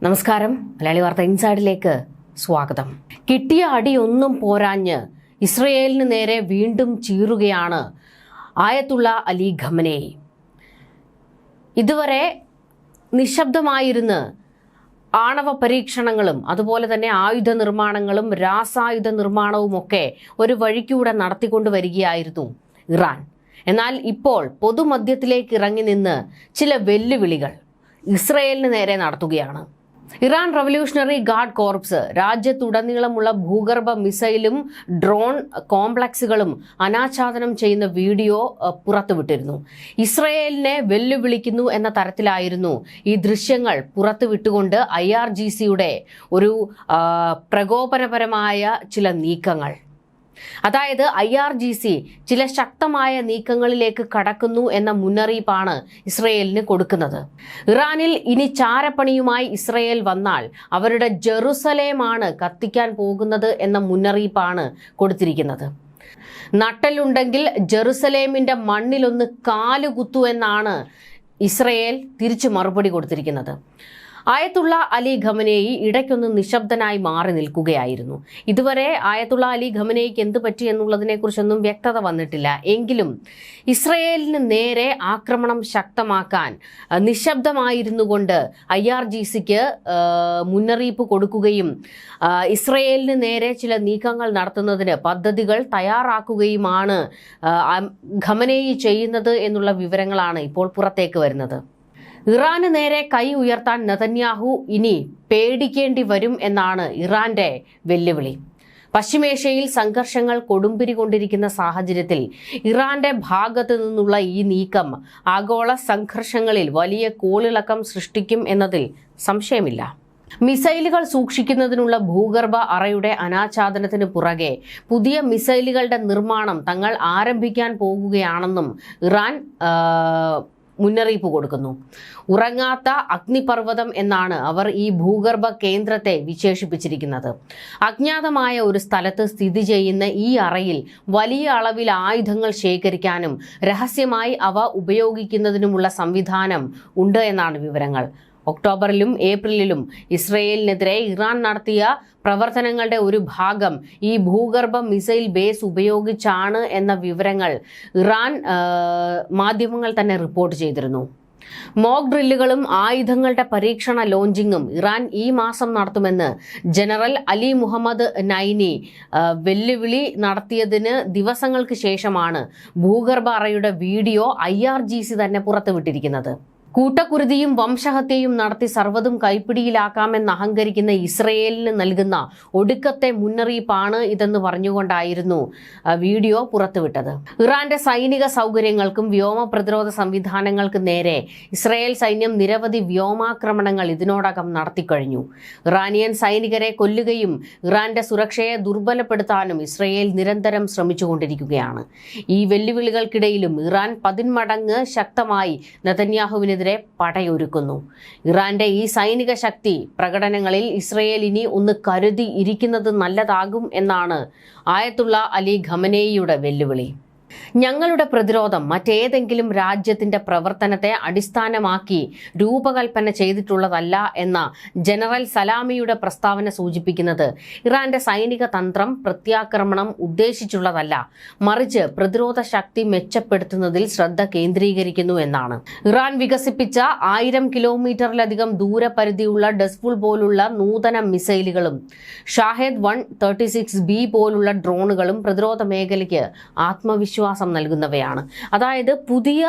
നമസ്കാരം. മലയാളി വാർത്ത ഇൻസൈഡിലേക്ക് സ്വാഗതം. കിട്ടിയ അടിയൊന്നും പോരാഞ്ഞ് ഇസ്രയേലിന് നേരെ വീണ്ടും ചീറുകയാണ് ആയത്തുള്ള അലി ഖമനേയി. ഇതുവരെ നിശബ്ദമായിരുന്ന് ആണവ പരീക്ഷണങ്ങളും അതുപോലെ തന്നെ ആയുധ നിർമ്മാണങ്ങളും രാസായുധ നിർമ്മാണവുമൊക്കെ ഒരു വഴിക്കൂടെ നടത്തിക്കൊണ്ടു വരികയായിരുന്നു ഇറാൻ. എന്നാൽ ഇപ്പോൾ പൊതുമധ്യത്തിലേക്ക് ഇറങ്ങി നിന്ന് ചില വെല്ലുവിളികൾ ഇസ്രയേലിന് നേരെ നടത്തുകയാണ്. ഇറാൻ റവല്യൂഷണറി ഗാർഡ് കോർപ്സ് രാജ്യത്തുടനീളമുള്ള ഭൂഗർഭ മിസൈലും ഡ്രോൺ കോംപ്ലക്സുകളും അനാച്ഛാദനം ചെയ്യുന്ന വീഡിയോ പുറത്തുവിട്ടിരുന്നു. ഇസ്രയേലിനെ വെല്ലുവിളിക്കുന്നു എന്ന തരത്തിലായിരുന്നു ഈ ദൃശ്യങ്ങൾ പുറത്തുവിട്ടുകൊണ്ട് IRGCയുടെ ഒരു പ്രകോപനപരമായ ചില നീക്കങ്ങൾ. അതായത് IRGC ചില ശക്തമായ നീക്കങ്ങളിലേക്ക് കടക്കുന്നു എന്ന മുന്നറിയിപ്പാണ് ഇസ്രയേലിന് കൊടുക്കുന്നത്. ഇറാനിൽ ഇനി ചാരപ്പണിയുമായി ഇസ്രയേൽ വന്നാൽ അവരുടെ ജെറുസലേമാണ് കത്തിക്കാൻ പോകുന്നത് എന്ന മുന്നറിയിപ്പാണ് കൊടുത്തിരിക്കുന്നത്. നട്ടലുണ്ടെങ്കിൽ ജെറുസലേമിന്റെ മണ്ണിലൊന്ന് കാലുകുത്തു എന്നാണ് ഇസ്രയേൽ തിരിച്ചു മറുപടി കൊടുത്തിരിക്കുന്നത്. ആയത്തുള്ള അലി ഖമനേയി ഇടയ്ക്കൊന്ന് നിശബ്ദനായി മാറി നിൽക്കുകയായിരുന്നു. ഇതുവരെ ആയത്തുള്ള അലി ഖമനേയിക്ക് എന്ത് പറ്റി എന്നുള്ളതിനെ കുറിച്ചൊന്നും വ്യക്തത വന്നിട്ടില്ല. എങ്കിലും ഇസ്രയേലിന് നേരെ ആക്രമണം ശക്തമാക്കാൻ നിശബ്ദമായിരുന്നു കൊണ്ട് IRGCക്ക് മുന്നറിയിപ്പ് കൊടുക്കുകയും ഇസ്രയേലിന് നേരെ ചില നീക്കങ്ങൾ നടത്തുന്നതിന് പദ്ധതികൾ തയ്യാറാക്കുകയുമാണ് ഖമനേയി ചെയ്യുന്നത് എന്നുള്ള വിവരങ്ങളാണ് ഇപ്പോൾ പുറത്തേക്ക് വരുന്നത്. ഇറാന് നേരെ കൈ ഉയർത്താൻ നെതന്യാഹു ഇനി പേടിക്കേണ്ടി വരും എന്നാണ് ഇറാന്റെ വെല്ലുവിളി. പശ്ചിമേഷ്യയിൽ സംഘർഷങ്ങൾ കൊടുമ്പിരി കൊണ്ടിരിക്കുന്ന സാഹചര്യത്തിൽ ഇറാന്റെ ഭാഗത്തു നിന്നുള്ള ഈ നീക്കം ആഗോള സംഘർഷങ്ങളിൽ വലിയ കോളിളക്കം സൃഷ്ടിക്കും എന്നതിൽ സംശയമില്ല. മിസൈലുകൾ സൂക്ഷിക്കുന്നതിനുള്ള ഭൂഗർഭ അറയുടെ അനാച്ഛാദനത്തിന് പുറകെ പുതിയ മിസൈലുകളുടെ നിർമ്മാണം തങ്ങൾ ആരംഭിക്കാൻ പോകുകയാണെന്നും ഇറാൻ മുന്നറിയിപ്പ് കൊടുക്കുന്നു. ഉറങ്ങാത്ത അഗ്നിപർവ്വതം എന്നാണ് അവർ ഈ ഭൂഗർഭ കേന്ദ്രത്തെ വിശേഷിപ്പിച്ചിരിക്കുന്നത്. അജ്ഞാതമായ ഒരു സ്ഥലത്ത് സ്ഥിതി ചെയ്യുന്ന ഈ അറയിൽ വലിയ അളവിൽ ആയുധങ്ങൾ ശേഖരിക്കാനും രഹസ്യമായി അവ ഉപയോഗിക്കുന്നതിനുമുള്ള സംവിധാനം ഉണ്ട് എന്നാണ് വിവരങ്ങൾ. ഒക്ടോബറിലും ഏപ്രിലിലും ഇസ്രയേലിനെതിരെ ഇറാൻ നടത്തിയ പ്രവർത്തനങ്ങളുടെ ഒരു ഭാഗം ഈ ഭൂഗർഭ മിസൈൽ ബേസ് ഉപയോഗിച്ചാണ് എന്ന വിവരങ്ങൾ ഇറാൻ മാധ്യമങ്ങൾ തന്നെ റിപ്പോർട്ട് ചെയ്തിരുന്നു. മോക്ക് ഡ്രില്ലുകളും ആയുധങ്ങളുടെ പരീക്ഷണ ലോഞ്ചിങ്ങും ഇറാൻ ഈ മാസം നടത്തുമെന്ന് ജനറൽ അലി മുഹമ്മദ് നൈനി വെല്ലുവിളി നടത്തിയതിന് ദിവസങ്ങൾക്ക് ശേഷമാണ് ഭൂഗർഭ അറയുടെ വീഡിയോ IRGC തന്നെ പുറത്തുവിട്ടിരിക്കുന്നത്. കൂട്ടക്കുരുതിയും വംശഹത്യയും നടത്തി സർവ്വതും കൈപ്പിടിയിലാക്കാമെന്ന് അഹങ്കരിക്കുന്ന ഇസ്രയേലിന് നൽകുന്ന ഒടുക്കത്തെ മുന്നറിയിപ്പാണ് ഇതെന്ന് പറഞ്ഞുകൊണ്ടായിരുന്നു വീഡിയോ പുറത്തുവിട്ടത്. ഇറാന്റെ സൈനിക സൗകര്യങ്ങൾക്കും വ്യോമ പ്രതിരോധ സംവിധാനങ്ങൾക്കും നേരെ ഇസ്രയേൽ സൈന്യം നിരവധി വ്യോമാക്രമണങ്ങൾ ഇതിനോടകം നടത്തിക്കഴിഞ്ഞു. ഇറാനിയൻ സൈനികരെ കൊല്ലുകയും ഇറാന്റെ സുരക്ഷയെ ദുർബലപ്പെടുത്താനും ഇസ്രയേൽ നിരന്തരം ശ്രമിച്ചുകൊണ്ടിരിക്കുകയാണ്. ഈ വെല്ലുവിളികൾക്കിടയിലും ഇറാൻ 10 മടങ്ങ് ശക്തമായി നെതന്യാഹുവിനെതിരെ പടയൊരുക്കുന്നു. ഇറാന്റെ ഈ സൈനിക ശക്തി പ്രകടനങ്ങളിൽ ഇസ്രയേൽ ഇനി ഒന്ന് കരുതി ഇരിക്കുന്നത് നല്ലതാകും എന്നാണ് ആയത്തുള്ള അലി ഖമനേയിയുടെ വെല്ലുവിളി. ഞങ്ങളുടെ പ്രതിരോധം മറ്റേതെങ്കിലും രാജ്യത്തിന്റെ പ്രവർത്തനത്തെ അടിസ്ഥാനമാക്കി രൂപകൽപ്പന ചെയ്തിട്ടുള്ളതല്ല എന്ന ജനറൽ സലാമിയുടെ പ്രസ്താവന സൂചിപ്പിക്കുന്നത് ഇറാന്റെ സൈനിക തന്ത്രം പ്രത്യാക്രമണം ഉദ്ദേശിച്ചുള്ളതല്ല, മറിച്ച് പ്രതിരോധ ശക്തി മെച്ചപ്പെടുത്തുന്നതിൽ ശ്രദ്ധ കേന്ദ്രീകരിക്കുന്നു എന്നാണ്. ഇറാൻ വികസിപ്പിച്ച 1000 കിലോമീറ്ററിലധികം ദൂരപരിധിയുള്ള ഡസ്ഫുൾ പോലുള്ള നൂതന മിസൈലുകളും ഷാഹേദ് 136B പോലുള്ള ഡ്രോണുകളും പ്രതിരോധ മേഖലയ്ക്ക് ആത്മവിശ്വാസം നൽകുന്നവയാണ്. അതായത് പുതിയ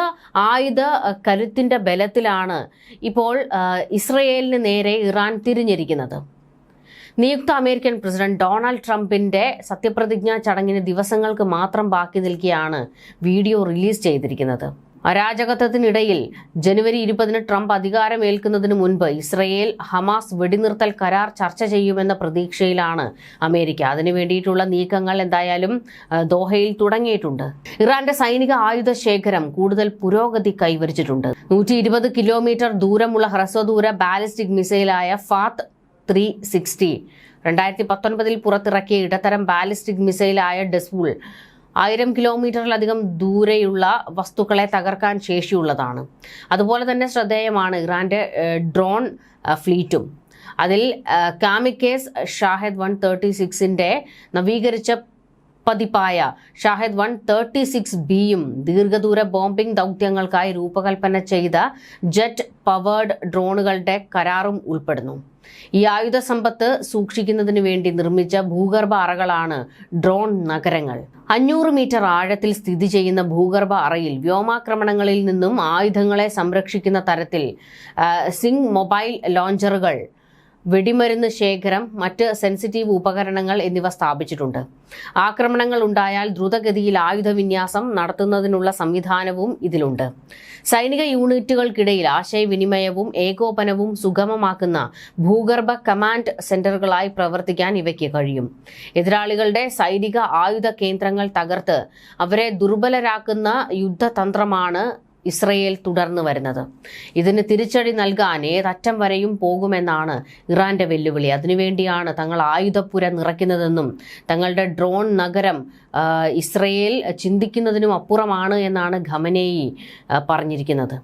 ആയുധ കരുത്തിന്റെ ബലത്തിലാണ് ഇപ്പോൾ ഇസ്രയേലിന് നേരെ ഇറാൻ തിരിഞ്ഞിരിക്കുന്നത്. നിയുക്ത അമേരിക്കൻ പ്രസിഡന്റ് ഡൊണാൾഡ് ട്രംപിന്റെ സത്യപ്രതിജ്ഞാ ചടങ്ങിന് ദിവസങ്ങൾക്ക് മാത്രം ബാക്കി നിൽക്കെയാണ് വീഡിയോ റിലീസ് ചെയ്തിരിക്കുന്നത്. അരാജകത്വത്തിനിടയിൽ ജനുവരി 20 ട്രംപ് അധികാരമേൽക്കുന്നതിന് മുൻപ് ഇസ്രയേൽ ഹമാസ് വെടിനിർത്തൽ കരാർ ചർച്ച ചെയ്യുമെന്ന പ്രതീക്ഷയിലാണ് അമേരിക്ക. അതിനു വേണ്ടിയിട്ടുള്ള നീക്കങ്ങൾ എന്തായാലും ദോഹയിൽ തുടങ്ങിയിട്ടുണ്ട്. ഇറാന്റെ സൈനിക ആയുധ ശേഖരം കൂടുതൽ പുരോഗതി കൈവരിച്ചിട്ടുണ്ട്. 120 കിലോമീറ്റർ ദൂരമുള്ള ഹ്രസ്വദൂര ബാലിസ്റ്റിക് മിസൈലായ ഫാത്ത് 360 2019 പുറത്തിറക്കിയ ഇടത്തരം ബാലിസ്റ്റിക് മിസൈലായ ഡസ്ഫുൾ 1000 കിലോമീറ്ററിലധികം ദൂരെയുള്ള വസ്തുക്കളെ തകർക്കാൻ ശേഷിയുള്ളതാണ്. അതുപോലെ തന്നെ ശ്രദ്ധേയമാണ് ഇറാന്റെ ഡ്രോൺ ഫ്ലീറ്റും. അതിൽ കാമിക്കേസ് ഷാഹിദ് 136ന്റെ നവീകരിച്ച പതിപ്പായ ഷാഹിദ് 136Bയും ദീർഘദൂര ബോംബിംഗ് ദൗത്യങ്ങൾക്കായി രൂപകൽപ്പന ചെയ്ത ജെറ്റ് പവേർഡ് ഡ്രോണുകളുടെ കരാറും ഉൾപ്പെടുന്നു. ഈ ആയുധ സമ്പത്ത് സൂക്ഷിക്കുന്നതിന് വേണ്ടി നിർമ്മിച്ച ഭൂഗർഭ അറകളാണ് ഡ്രോൺ നഗരങ്ങൾ. 500 മീറ്റർ ആഴത്തിൽ സ്ഥിതി ചെയ്യുന്ന ഭൂഗർഭ അറയിൽ വ്യോമാക്രമണങ്ങളിൽ നിന്നും ആയുധങ്ങളെ സംരക്ഷിക്കുന്ന തരത്തിൽ സിംഗ് മൊബൈൽ ലോഞ്ചറുകൾ, വെടിമരുന്ന് ശേഖരം, മറ്റ് സെൻസിറ്റീവ് ഉപകരണങ്ങൾ എന്നിവ സ്ഥാപിച്ചിട്ടുണ്ട്. ആക്രമണങ്ങൾ ഉണ്ടായാൽ ദ്രുതഗതിയിൽ ആയുധവിന്യാസം നടത്തുന്നതിനുള്ള സംവിധാനവും ഇതിലുണ്ട്. സൈനിക യൂണിറ്റുകൾക്കിടയിൽ ആശയവിനിമയവും ഏകോപനവും സുഗമമാക്കുന്ന ഭൂഗർഭ കമാൻഡ് സെന്ററുകളായി പ്രവർത്തിക്കാൻ ഇവയ്ക്ക് കഴിയും. എതിരാളികളുടെ സൈനിക ആയുധ കേന്ദ്രങ്ങൾ തകർത്ത് അവരെ ദുർബലരാക്കുന്ന യുദ്ധതന്ത്രമാണ് ഇസ്രയേൽ തുടർന്നു വരുന്നത്. ഇതിന് തിരിച്ചടി നൽകാൻ ഏതറ്റം വരെയും പോകുമെന്നാണ് ഇറാന്റെ വെല്ലുവിളി. അതിനുവേണ്ടിയാണ് തങ്ങൾ ആയുധപ്പുര നിറയ്ക്കുന്നതെന്നും തങ്ങളുടെ ഡ്രോൺ നഗരം ഇസ്രയേൽ ചിന്തിക്കുന്നതിനും അപ്പുറമാണ് എന്നാണ് ഖമനേയി പറഞ്ഞിരിക്കുന്നത്.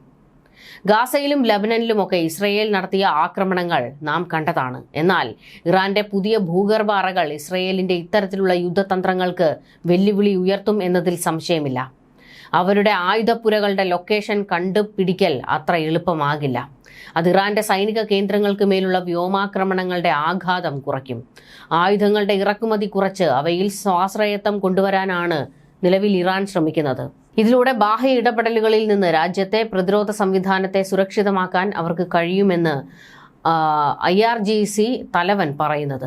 ഗാസയിലും ലബനനിലുമൊക്കെ ഇസ്രയേൽ നടത്തിയ ആക്രമണങ്ങൾ നാം കണ്ടതാണ്. എന്നാൽ ഇറാന്റെ പുതിയ ഭൂഗർഭ അറകൾ ഇസ്രയേലിന്റെ ഇത്തരത്തിലുള്ള യുദ്ധതന്ത്രങ്ങൾക്ക് വെല്ലുവിളി ഉയർത്തും എന്നതിൽ സംശയമില്ല. അവരുടെ ആയുധപ്പുരകളുടെ ലൊക്കേഷൻ കണ്ടുപിടിക്കൽ അത്ര എളുപ്പമാകില്ല. അത് ഇറാന്റെ സൈനിക കേന്ദ്രങ്ങൾക്ക് മേലുള്ള വ്യോമാക്രമണങ്ങളുടെ ആഘാതം കുറയ്ക്കും. ആയുധങ്ങളുടെ ഇറക്കുമതി കുറച്ച് അവയിൽ സ്വാശ്രയത്വം കൊണ്ടുവരാനാണ് നിലവിൽ ഇറാൻ ശ്രമിക്കുന്നത്. ഇതിലൂടെ ബാഹ്യ ഇടപെടലുകളിൽ നിന്ന് രാജ്യത്തെ പ്രതിരോധ സംവിധാനത്തെ സുരക്ഷിതമാക്കാൻ അവർക്ക് കഴിയുമെന്ന് IRGC തലവൻ പറയുന്നത്.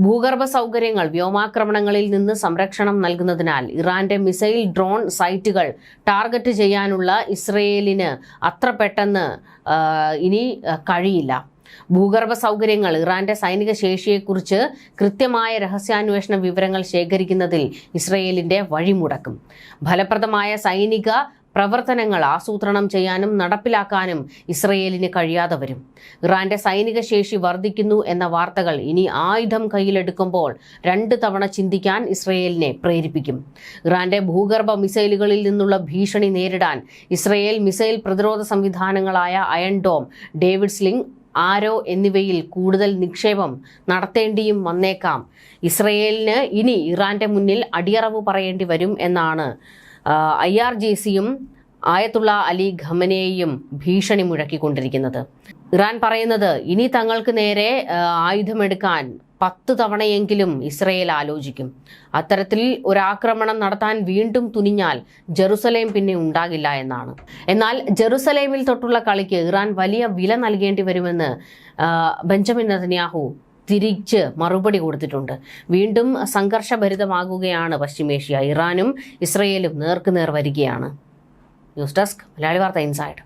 ഭൂഗർഭ സൗകര്യങ്ങൾ വ്യോമാക്രമണങ്ങളിൽ നിന്ന് സംരക്ഷണം നൽകുന്നതിനാൽ ഇറാന്റെ മിസൈൽ ഡ്രോൺ സൈറ്റുകൾ ടാർഗറ്റ് ചെയ്യാനുള്ള ഇസ്രയേലിന് അത്ര പെട്ടെന്ന് ഇനി കഴിയില്ല. ഭൂഗർഭ സൗകര്യങ്ങൾ ഇറാന്റെ സൈനിക ശേഷിയെക്കുറിച്ച് കൃത്യമായ രഹസ്യാന്വേഷണ വിവരങ്ങൾ ശേഖരിക്കുന്നതിൽ ഇസ്രയേലിന്റെ വഴിമുടക്കും. ഫലപ്രദമായ സൈനിക പ്രവർത്തനങ്ങൾ ആസൂത്രണം ചെയ്യാനും നടപ്പിലാക്കാനും ഇസ്രയേലിന് കഴിയാതെ വരും. ഇറാന്റെ സൈനിക ശേഷി വർദ്ധിക്കുന്നു എന്ന വാർത്തകൾ ഇനി ആയുധം കയ്യിലെടുക്കുമ്പോൾ 2 തവണ ചിന്തിക്കാൻ ഇസ്രയേലിനെ പ്രേരിപ്പിക്കും. ഇറാന്റെ ഭൂഗർഭ മിസൈലുകളിൽ നിന്നുള്ള ഭീഷണി നേരിടാൻ ഇസ്രയേൽ മിസൈൽ പ്രതിരോധ സംവിധാനങ്ങളായ അയൺ ഡോം, ഡേവിഡ് സ്ലിംഗ്, ആരോ എന്നിവയിൽ കൂടുതൽ നിക്ഷേപം നടത്തേണ്ടിയും വന്നേക്കാം. ഇസ്രയേലിന് ഇനി ഇറാന്റെ മുന്നിൽ അടിയറവ് പറയേണ്ടി വരും എന്നാണ് IRGCയും ആയത്തുള്ള അലി ഖമനേയും ഭീഷണി മുഴക്കിക്കൊണ്ടിരിക്കുന്നത്. ഇറാൻ പറയുന്നത് ഇനി തങ്ങൾക്ക് നേരെ ആയുധമെടുക്കാൻ 10 തവണയെങ്കിലും ഇസ്രയേൽ ആലോചിക്കും. അത്തരത്തിൽ ഒരാക്രമണം നടത്താൻ വീണ്ടും തുനിഞ്ഞാൽ ജെറുസലേം പിന്നെ ഉണ്ടാകില്ല എന്നാണ്. എന്നാൽ ജെറുസലേമിൽ തൊട്ടുള്ള കളിക്ക് ഇറാൻ വലിയ വില നൽകേണ്ടി വരുമെന്ന് ബെഞ്ചമിൻ നെതന്യാഹു തിരിച്ച് മറുപടി കൊടുത്തിട്ടുണ്ട്. വീണ്ടും സംഘർഷഭരിതമാകുകയാണ് പശ്ചിമേഷ്യ. ഇറാനും ഇസ്രയേലും നേർക്കുനേർ വരികയാണ്. ന്യൂസ് ഡെസ്ക് മലയാളി വാർത്ത ഇൻസൈഡ്.